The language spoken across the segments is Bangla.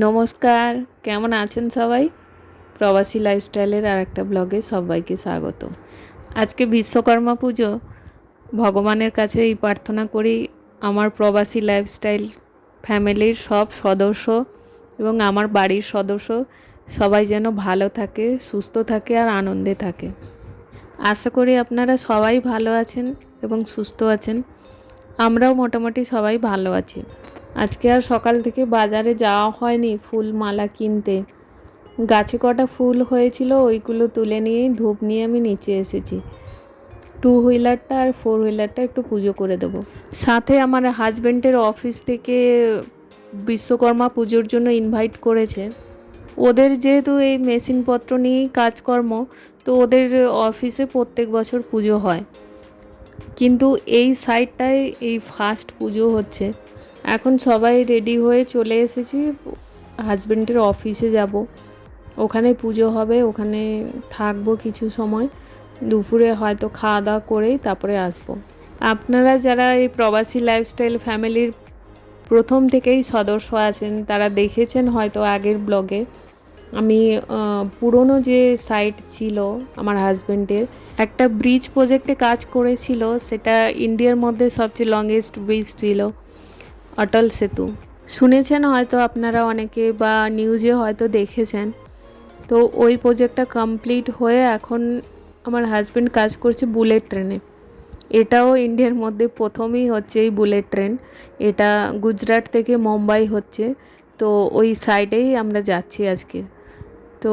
নমস্কার, কেমন আছেন সবাই? প্রবাসী লাইফস্টাইলের আরেকটা ব্লগে সবাইকে স্বাগত। আজকে বিশ্বকর্মা পুজো। ভগবানের কাছে এই প্রার্থনা করি আমার প্রবাসী লাইফস্টাইল ফ্যামিলির সব সদস্য এবং আমার বাড়ির সদস্য সবাই যেন ভালো থাকে, সুস্থ থাকে আর আনন্দে থাকে। আশা করি আপনারা সবাই ভালো আছেন এবং সুস্থ আছেন। আমরাও মোটামুটি সবাই ভালো আছি। আজকে আর সকাল থেকে বাজারে যাওয়া হয়নি ফুল মালা কিনতে। গাছে কটা ফুল হয়েছিল ওইগুলো তুলে নিয়েই ধূপ নিয়ে আমি নিচে এসেছি। 2 হুইলারটা আর 4 হুইলারটা একটু পুজো করে দেবো। সাথে আমার হাজব্যান্ডের অফিস থেকে বিশ্বকর্মা পুজোর জন্য ইনভাইট করেছে। ওদের যেহেতু এই মেশিনপত্র নিয়েই কাজকর্ম, তো ওদের অফিসে প্রত্যেক বছর পুজো হয়, কিন্তু এই সাইডটায় এই ফার্স্ট পুজো হচ্ছে। এখন সবাই রেডি হয়ে চলে এসেছি, হাজব্যান্ডের অফিসে যাব, ওখানে পুজো হবে, ওখানে থাকবো কিছু সময়, দুপুরে হয়তো খাওয়া দাওয়া করেই তারপরে আসব। আপনারা যারা এই প্রবাসী লাইফস্টাইল ফ্যামিলির প্রথম থেকেই সদস্য আছেন তারা দেখেছেন হয়তো আগের ব্লগে আমি পুরনো যে সাইট ছিল আমার হাজব্যান্ডের, একটা ব্রিজ প্রজেক্টে কাজ করেছিল। সেটা ইন্ডিয়ার মধ্যে সবচেয়ে লংগেস্ট ব্রিজ ছিল, অটল সেতু। শুনেছেন হয়তো আপনারা অনেকে বা নিউজে হয়তো দেখেছেন। তো ওই প্রজেক্টটা কমপ্লিট হয়ে এখন আমার হাজব্যান্ড কাজ করছে বুলেট ট্রেনে। এটাও ইন্ডিয়ার মধ্যে প্রথমই হচ্ছে এই বুলেট ট্রেন। এটা গুজরাট থেকে মুম্বাই হচ্ছে। তো ওই সাইডেই আমরা যাচ্ছি আজকে। তো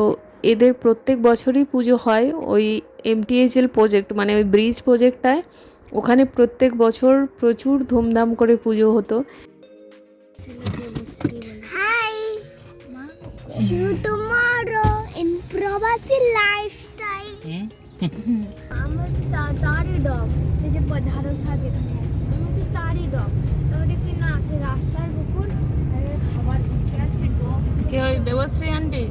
এদের প্রত্যেক বছরই পুজো হয় ওই এমটিএইচএল প্রজেক্ট, মানে ওই ব্রিজ প্রজেক্টটায়। ওখানে প্রত্যেক বছর প্রচুর ধুমধাম করে পুজো হতো। Hi, see you tomorrow in Probasi Lifestyle. আমার তারই ডগ, সে যে ধারসা যেখানে আছে, আমি তো তারই ডগ। তবে দেখছি না, সে রাস্তার উপর খাবার দিচ্ছে আর সে ডগ কে ওই দেবশ্রী আন্টি?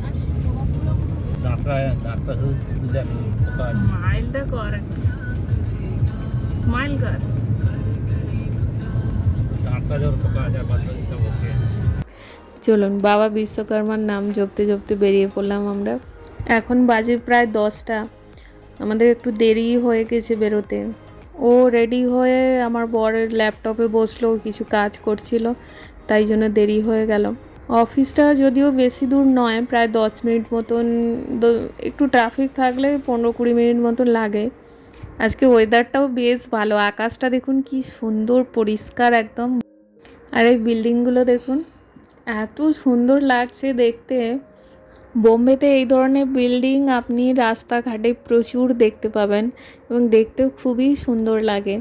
আর সে ডগগুলো স্মাইলটা কর, স্মাইল কর। চলুন বাবা বিশ্বকর্মার নাম জপতে জপতে বেরিয়ে পড়লাম আমরা। এখন বাজে প্রায় 10টা। আমাদের একটু দেরি হয়ে গেছে বেরোতে। ও রেডি হয়ে আমার বরের ল্যাপটপে বসলো, কিছু কাজ করছিল, তাই জন্য দেরি হয়ে গেল। অফিসটা যদিও বেশি দূর নয়, প্রায় 10 মিনিট মতন, একটু ট্রাফিক থাকলে 15-20 মিনিট মতন লাগে। আজকে ওয়েদারটাও বেশ ভালো, আকাশটা দেখুন কি সুন্দর পরিষ্কার একদম। আর এই বিল্ডিংগুলো দেখুন, এত সুন্দর লাগছে দেখতে। বোম্বেতে এই ধরনের বিল্ডিং আপনি রাস্তাঘাটে প্রচুর দেখতে পাবেন এবং দেখতেও খুবই সুন্দর লাগে।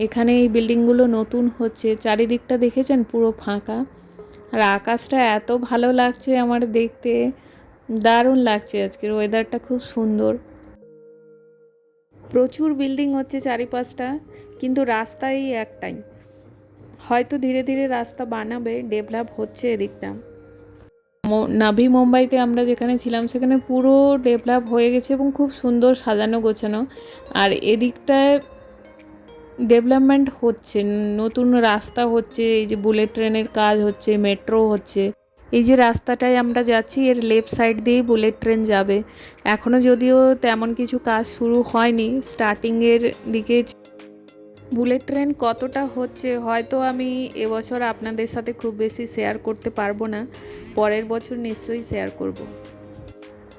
এখানে এই বিল্ডিংগুলো নতুন হচ্ছে, চারিদিকটা দেখেছেন পুরো ফাঁকা। আর আকাশটা এত ভালো লাগছে আমার দেখতে, দারুণ লাগছে। আজকের ওয়েদারটা খুব সুন্দর। প্রচুর বিল্ডিং হচ্ছে চারিপাশটা, কিন্তু রাস্তাই একটাই। হয়তো ধীরে ধীরে রাস্তা বানাবে, ডেভেলপ হচ্ছে এদিকটা। নাভি মুম্বাইতে আমরা যেখানে ছিলাম সেখানে পুরো ডেভেলপ হয়ে গেছে এবং খুব সুন্দর সাজানো গোছানো। আর এদিকটায় ডেভেলপমেন্ট হচ্ছে, নতুন রাস্তা হচ্ছে, এই যে বুলেট ট্রেনের কাজ হচ্ছে, মেট্রো হচ্ছে। এই যে রাস্তাটায় আমরা যাচ্ছি এর লেফট সাইড দিয়েই বুলেট ট্রেন যাবে। এখনও যদিও তেমন কিছু কাজ শুরু হয়নি, স্টার্টিংয়ের দিকে। বুলেট ট্রেন কতটা হচ্ছে হয়তো আমি এবছর আপনাদের সাথে খুব বেশি শেয়ার করতে পারবো না, পরের বছর নিশ্চয়ই শেয়ার করব।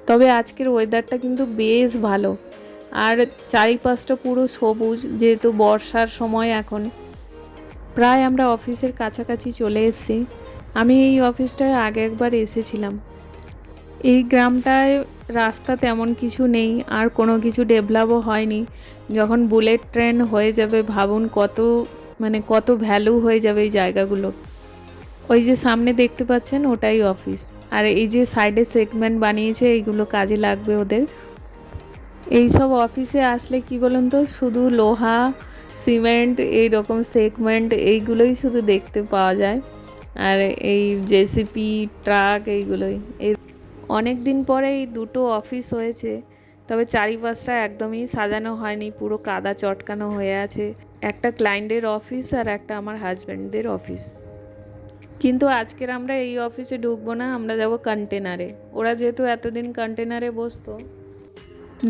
তবে আজকের ওয়েদারটা কিন্তু বেশ ভালো, আর চারিপাশটা পুরো সবুজ, যেহেতু বর্ষার সময় এখন। প্রায় আমরা অফিসের কাছাকাছি চলে এসেছি। আমি এই অফিসটায় আগে একবার এসেছিলাম। এই গ্রামটায় রাস্তা তেমন কিছু নেই, আর কোনো কিছু ডেভেলপও হয়নি। যখন বুলেট ট্রেন হয়ে যাবে ভাবুন কত ভ্যালু হয়ে যাবে এই জায়গাগুলো। ওই যে সামনে দেখতে পাচ্ছেন ওটাই অফিস, আর এই যে সাইডে সেগমেন্ট বানিয়েছে এইগুলো কাজে লাগবে ওদের। এই সব অফিসে আসলে কি বলুন তো, শুধু লোহা, সিমেন্ট, এই রকম সেগমেন্ট এইগুলোই শুধু দেখতে পাওয়া যায়, আর এই জেসিপি, ট্রাক, এইগুলোই। অনেক দিন পরে এই দুটো অফিস হয়েছে, তবে চারিপাশটা একদমই সাজানো হয়নি, পুরো কাদা চটকানো হয়ে আছে। একটা ক্লায়েন্টের অফিস আর একটা আমার হাজব্যান্ডদের অফিস। কিন্তু আজকের আমরা এই অফিসে ঢুকবো না, আমরা যাব কন্টেনারে। ওরা যেহেতু এতদিন কন্টেনারে বসতো,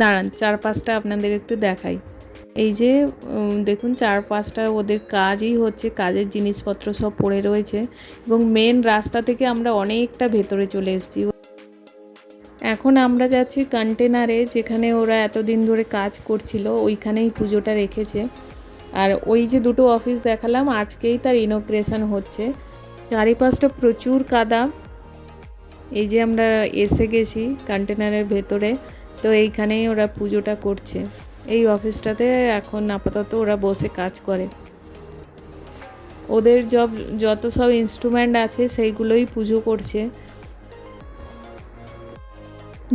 দাঁড়ান চারপাশটা আপনাদের একটু দেখাই। এই যে দেখুন চারপাশটা ওদের কাজই হচ্ছে, কাজের জিনিসপত্র সব পড়ে রয়েছে এবং মেন রাস্তা থেকে আমরা অনেকটা ভেতরে চলে এসেছি। এখন আমরা যাচ্ছি কন্টেনারে, যেখানে ওরা এতদিন ধরে কাজ করছিল ওইখানেই পুজোটা রেখেছে। আর ওই যে দুটো অফিস দেখালাম আজকেই তার ইনগ্রেশন হচ্ছে। চারিপাশটা প্রচুর কাদা। এই যে আমরা এসে গেছি কন্টেনারের ভেতরে, তো এইখানেই ওরা পুজোটা করছে। এই অফিসটাতে এখন আপাতত ওরা বসে কাজ করে। ওদের যত সব ইনস্ট্রুমেন্ট আছে সেইগুলোই পুজো করছে।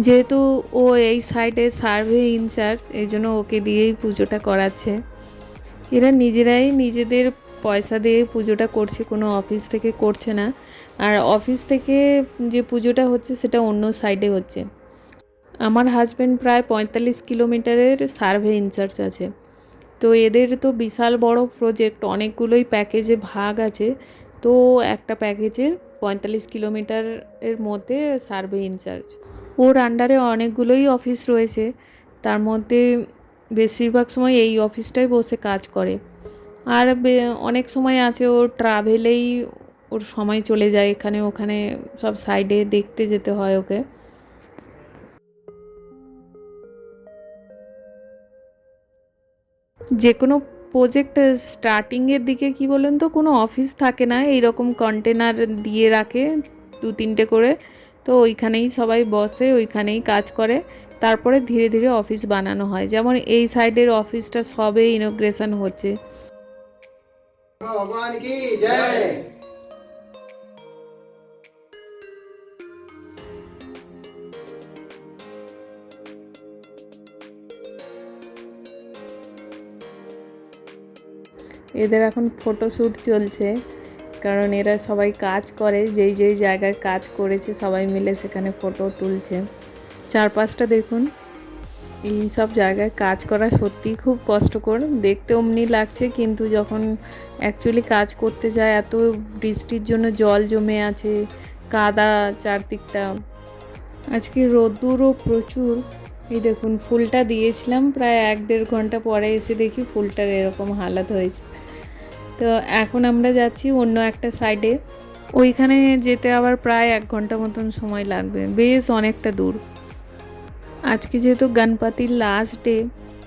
যেহেতু ও এই সাইডে সার্ভে ইনচার্জ, এই জন্য ওকে দিয়েই পুজোটা করাচ্ছে। এরা নিজেরাই নিজেদের পয়সা দিয়ে পুজোটা করছে, কোনো অফিস থেকে করছে না। আর অফিস থেকে যে পুজোটা হচ্ছে সেটা অন্য সাইডে হচ্ছে। আমার হাজব্যান্ড প্রায় 45 কিলোমিটারের সার্ভে ইনচার্জ আছে। তো এদের তো বিশাল বড় প্রজেক্ট, অনেকগুলোই প্যাকেজে ভাগ আছে। তো একটা প্যাকেজের 45 কিলোমিটারের মধ্যে সার্ভে ইনচার্জ। ওর আন্ডারে অনেকগুলোই অফিস রয়েছে, তার মধ্যে বেশিরভাগ সময় এই অফিসটাই বসে কাজ করে। আর অনেক সময় আছে ওর ট্রাভেলেই ওর সময় চলে যায়, এখানে ওখানে সব সাইডে দেখতে যেতে হয় ওকে। যে কোনো প্রজেক্ট স্টার্টিংয়ের দিকে কি বলেন তো, কোনো অফিস থাকে না, এইরকম কন্টেনার দিয়ে রাখে 2-3টে করে। তো ওইখানেই সবাই বসে, ওইখানেই কাজ করে। তারপরে ধীরে ধীরে অফিস বানানো হয়। যেমন এই সাইডের অফিসটা সবে ইনগ্রেশন হচ্ছে। ভগবান কি জয়। এদের এখন ফটোশ্যুট চলছে, কারণ এরা সবাই কাজ করে, যেই যেই জায়গায় কাজ করেছে সবাই মিলে সেখানে ফটো তুলছে। চারপাশটা দেখুন। এই সব জায়গায় কাজ করা সত্যিই খুব কষ্টকর, দেখতে অমনি লাগছে, কিন্তু যখন অ্যাকচুয়ালি কাজ করতে যায় এত বৃষ্টির জন্য জল জমে আছে, কাদা চারদিকটা। আজকে রোদ্দুরও প্রচুর। এই দেখুন ফুলটা দিয়েছিলাম প্রায় 1-1.5 ঘন্টা পরে এসে দেখি ফুলটার এরকম হালাত হয়েছে। তো এখন আমরা যাচ্ছি অন্য একটা সাইডে, ওইখানে যেতে আবার প্রায় 1 ঘন্টা মতন সময় লাগবে, বেশ অনেকটা দূর। আজকে যেহেতু গণপতির লাস্ট ডে,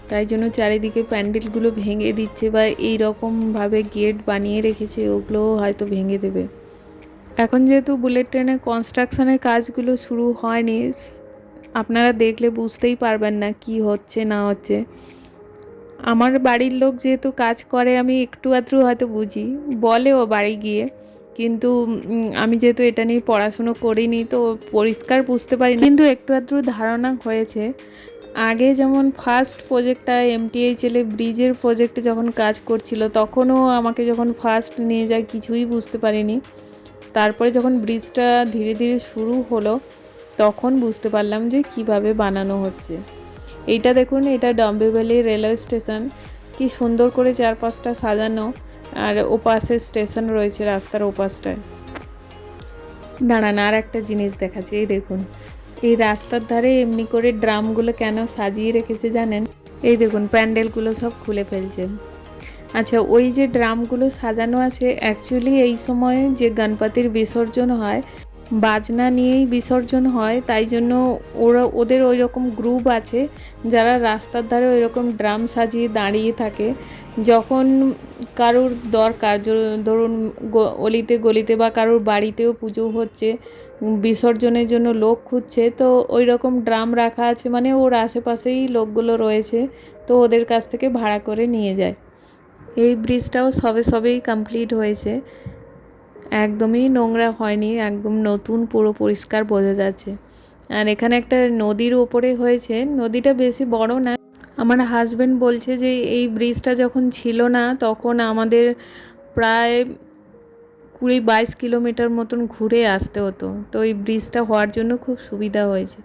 তাই জন্য চারিদিকে প্যান্ডেলগুলো ভেঙে দিচ্ছে বা এই রকমভাবে গেট বানিয়ে রেখেছে, ওগুলোও হয়তো ভেঙে দেবে। এখন যেহেতু বুলেট ট্রেনের কনস্ট্রাকশনের কাজগুলো শুরু হয়নি, আপনারা দেখলে বুঝতেই পারবেন না কি হচ্ছে না হচ্ছে। আমার বাড়ির লোক যেহেতু কাজ করে, আমি একটু আধটু হয়তো বুঝি, বলে ও বাড়ি গিয়ে, কিন্তু আমি যেহেতু এটা নিয়ে পড়াশুনো করিনি তো পরিষ্কার বুঝতে পারি, কিন্তু একটু আধটু ধারণা হয়েছে। আগে যেমন ফার্স্ট প্রজেক্টটা MTHL ব্রিজের প্রজেক্টে যখন কাজ করছিল, তখনও আমাকে যখন ফার্স্ট নিয়ে যায় কিছুই বুঝতে পারিনি। তারপরে যখন ব্রিজটা ধীরে ধীরে শুরু হলো তখন বুঝতে পারলাম যে কিভাবে বানানো হচ্ছে। এইটা দেখুন, এটা ডম্বিভালি রেলওয়ে স্টেশন, কি সুন্দর করে চারপাশটা সাজানো। আর ওপাশে স্টেশন রয়েছে রাস্তার ওপাশটায়। দাঁড়ান আর একটা জিনিস দেখাচ্ছি। এই দেখুন, এই রাস্তার ধারে এমনি করে ড্রামগুলো কেন সাজিয়ে রেখেছে জানেন? এই দেখুন প্যান্ডেলগুলো সব খুলে ফেলছে। আচ্ছা, ওই যে ড্রামগুলো সাজানো আছে, অ্যাকচুয়ালি এই সময়ে যে গণপতির বিসর্জন হয় বাজনা নিয়েই বিসর্জন হয়, তাই জন্য ওদের ওই রকম গ্রুপ আছে যারা রাস্তার ধারে ওই রকম ড্রাম সাজিয়ে দাঁড়িয়ে থাকে। যখন কারুর দরকার, ধরুন অলিতে গলিতে বা কারুর বাড়িতেও পুজো হচ্ছে, বিসর্জনের জন্য লোক খুঁজছে, তো ওই রকম ড্রাম রাখা আছে, মানে ওর আশেপাশেই লোকগুলো রয়েছে, তো ওদের কাছ থেকে ভাড়া করে নিয়ে যায়। এই ব্রিজটাও সবেই কমপ্লিট হয়েছে, একদমই নোংরা হয়নি, একদম নতুন, পুরো পরিষ্কার বোঝা যাচ্ছে। আর এখানে একটা নদীর ওপরে হয়েছে, নদীটা বেশি বড় না। আমার হাজব্যান্ড বলছে যে এই ব্রিজটা যখন ছিল না তখন আমাদের প্রায় 20-22 কিলোমিটার মতন ঘুরে আসতে হতো, তো এই ব্রিজটা হওয়ার জন্য খুব সুবিধা হয়েছে।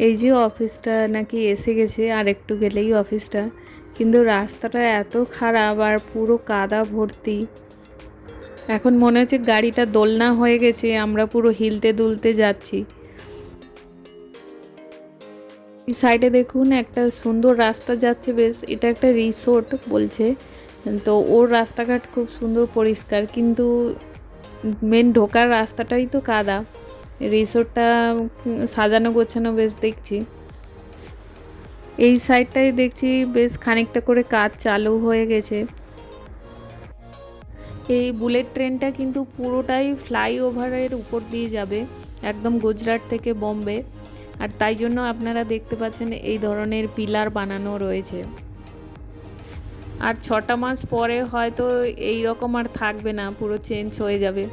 এই যে অফিসটা নাকি এসে গেছে, আর একটু গেলেই অফিসটা, কিন্তু রাস্তাটা এত খারাপ আর পুরো কাদা ভর্তি। এখন মনে হচ্ছে গাড়িটা দোলনা হয়ে গেছে, আমরা পুরো হিলতে দুলতে যাচ্ছি। এই সাইডে দেখুন একটা সুন্দর রাস্তা যাচ্ছে, বেশ এটা একটা রিসোর্ট বলছে, তো ওর রাস্তাঘাট খুব সুন্দর পরিষ্কার, কিন্তু মেন ঢোকার রাস্তাটাই তো কাদা। রিসোর্টটা সাজানো গোছানো বেশ দেখছি। এই সাইডটাই দেখছি বেশ খানিকটা করে কাজ চালু হয়ে গেছে। এই বুলেট ট্রেনটা কিন্তু পুরোটাই ফ্লাইওভারের উপর দিয়ে যাবে, একদম গুজরাট থেকে বোম্বে, আর তাই জন্য আপনারা দেখতে পাচ্ছেন এই ধরনের পিলার বানানো রয়েছে। আর 6টা মাস পরে হয়তো এই রকম আর থাকবে না, পুরো চেঞ্জ হয়ে যাবে,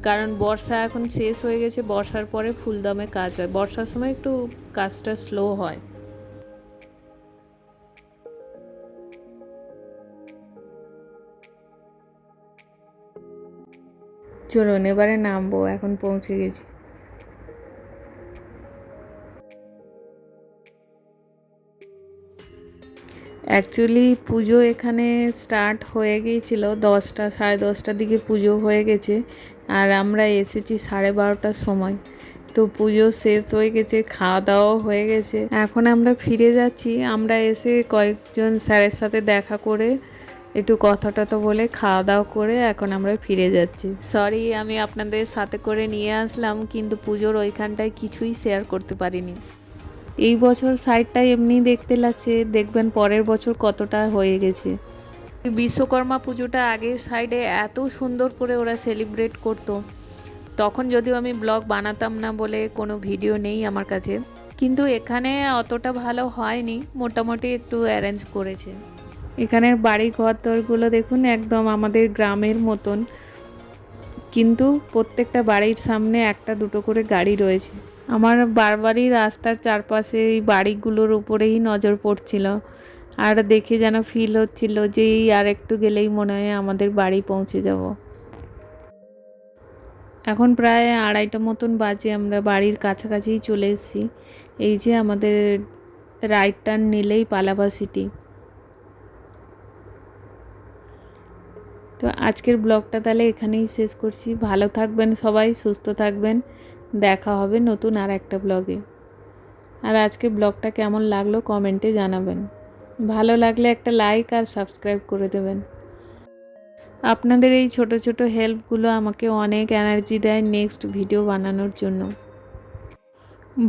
কারণ বর্ষা এখন শেষ হয়ে গেছে। বর্ষার পরে ফুলদমে কাজ হয়, বর্ষার সময় একটু কাজটা স্লো হয়। চলুন এবারে নামবো, এখন পৌঁছে গেছি। অ্যাকচুয়ালি পুজো এখানে স্টার্ট হয়ে গিয়েছিল 10টা, 10:30টার দিকে পুজো হয়ে গেছে, আর আমরা এসেছি 12:30টার সময়। তো পুজো শেষ হয়ে গেছে, খাওয়া দাওয়াও হয়ে গেছে, এখন আমরা ফিরে যাচ্ছি। আমরা এসে কয়েকজন স্যারের সাথে দেখা করে একটু কথা টথা বলে খাওয়া দাওয়া করে এখন আমরা ফিরে যাচ্ছি। সরি আমি আপনাদের সাথে করে নিয়ে আসলাম, কিন্তু পুজোর ওইখানটায় কিছুই শেয়ার করতে পারিনি। এই বছর সাইডটাই এমনি দেখতে লাগছে, দেখবেন পরের বছর কতটা হয়ে গেছে। বিশ্বকর্মা পুজোটা আগের সাইডে এত সুন্দর করে ওরা সেলিব্রেট করতো, তখন যদিও আমি ব্লগ বানাতাম না বলে কোনো ভিডিও নেই আমার কাছে, কিন্তু এখানে অতটা ভালো হয়নি, মোটামুটি একটু অ্যারেঞ্জ করেছে। এখানের বাড়ি ঘর দরগুলো দেখুন একদম আমাদের গ্রামের মতন, কিন্তু প্রত্যেকটা বাড়ির সামনে একটা দুটো করে গাড়ি রয়েছে। আমার বারবারই রাস্তার চারপাশে এই বাড়িগুলোর উপরেই নজর পড়ছিল, আর দেখে যেন ফিল হচ্ছিল যে এই আর একটু গেলেই মনে হয় আমাদের বাড়ি পৌঁছে যাব। এখন প্রায় 2:30 মতন বাজে, আমরা বাড়ির কাছাকাছিই চলে এসেছি। এই যে আমাদের রাইট টার্ন নিলেই পালাবা সিটি। তো আজকের ব্লগটা তাহলে এখানেই শেষ করছি। ভালো থাকবেন সবাই, সুস্থ থাকবেন, দেখা হবে নতুন আর একটা ব্লগে। আর আজকে ব্লগটা কেমন লাগলো কমেন্টে জানাবেন, ভালো লাগলে একটা লাইক আর সাবস্ক্রাইব করে দেবেন। আপনাদের এই ছোট ছোট হেল্পগুলো আমাকে অনেক এনার্জি দেয় নেক্সট ভিডিও বানানোর জন্য।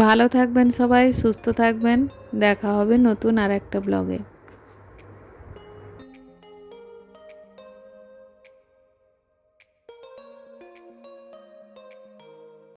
ভালো থাকবেন সবাই, সুস্থ থাকবেন, দেখা হবে নতুন আর একটা ব্লগে।